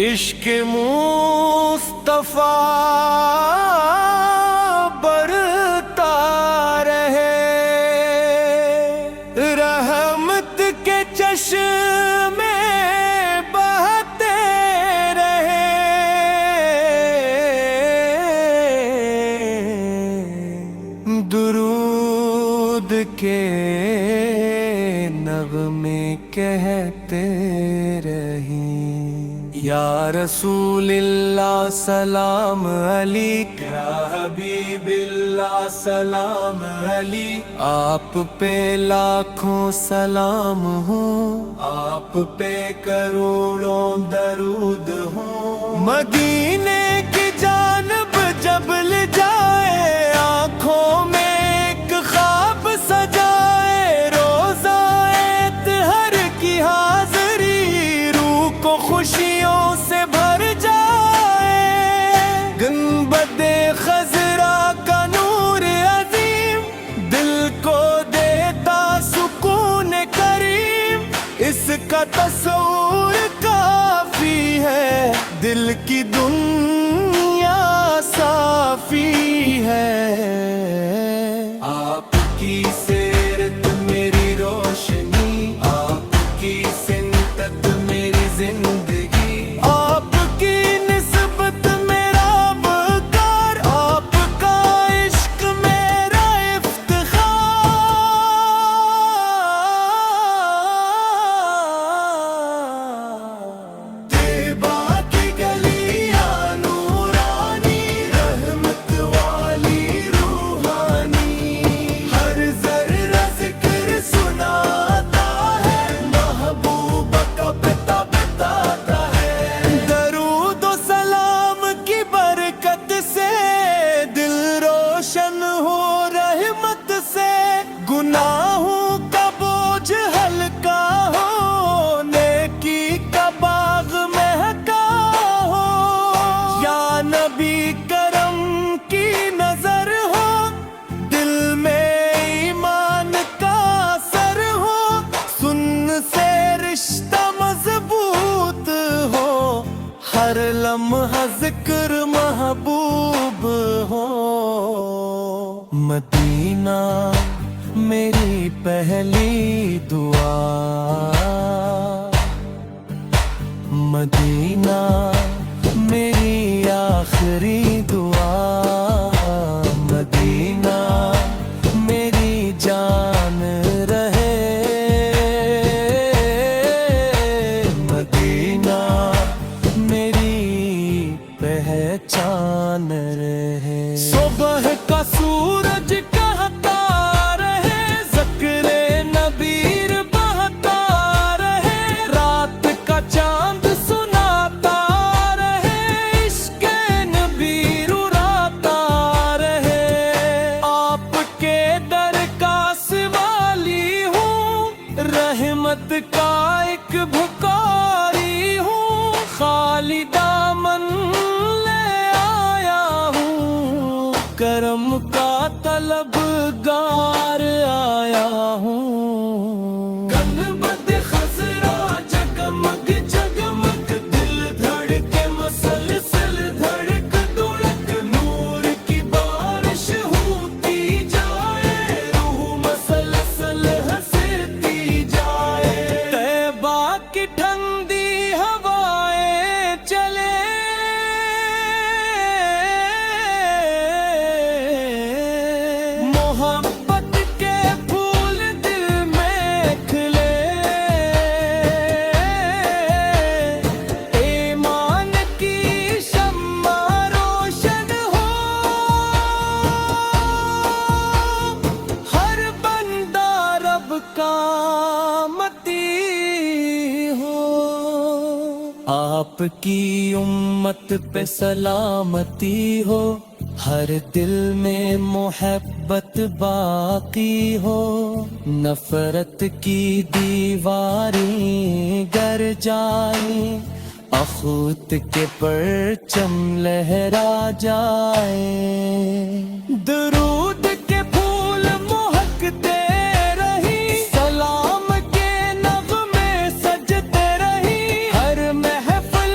عشق مصطفیٰ بڑھتا رہے، رحمت کے چشمے بہتے رہے، درود کے نغمے کہتے رہیں۔ یا رسول اللہ سلام علیک، یا حبیب اللہ سلام علیک، آپ پہ لاکھوں سلام ہوں، آپ پہ کروڑوں درود ہوں۔ مدینے کی جانب جب لے جائے، آنکھوں میں ایک خواب سجائے، روزہ اطہر کی حاضری روح کو خوشیوں سے بھر جائے، گنبد خضرا کا نور عظیم دل کو دیتا سکون کریم، اس کا تصور کافی ہے، دل کی دنیا صافی ہے۔ آپ کی سیرت میری روشنی، آپ کی سنت میری زندگی، آپ کی نسبت میرا وقار، آپ کا عشق میرا افتخار۔ طیبہ کی گلیاں نورانی، رحمت والی روحانی، ہر ذرہ ذکر سناتا ہے، محبوب کا پتا بتاتا ہے۔ درود و سلام کی برکت سے دل روشن ہو، رحمت سے گناہوں کا بوجھ ہلکا ہو، نیکی کا باغ مہکا ہو، یا نبی کرم کی نظر ہو، دل میں ایمان کا اثر ہو، سن سے رشتہ مضبوط ہو، ہر لمحہ ذکر محبوب ہو۔ مدینہ میری پہلی دعا، مدینہ میری آخری دعا، مدینہ میری جان رہے، مدینہ میری پہچان رہے۔ صبح کا سورج کہتا رہے، ذکر نبیر بہتا رہے، رات کا چاند سناتا رہے، عشق نبیر اڑاتا رہے۔ آپ کے در کا سوالی ہوں، رحمت کا ایک بھکاری ہوں، خالی دامن لے آیا ہوں، کرم کا طلبگار آیا ہوں۔ گنبد خضرا جگمگ جگمگ، دل دھڑکے مسلسل دھڑک دھڑک، نور کی بارش ہوتی جائے، روح مسلسل ہنستی جائے، طیبہ کی ٹھنڈی ہوائیں چلے، محبت کے پھول دل میں کھلے، ایمان کی شمع روشن ہو، ہر بندہ رب کا متی ہو۔ آپ کی امت پہ سلامتی ہو، ہر دل میں محبت باقی ہو، نفرت کی دیواریں گر جائیں، اخوت کے پرچم لہرا جائیں، درود کے پھول مہکتے رہیں، سلام کے نغمے سجتے رہیں، ہر محفل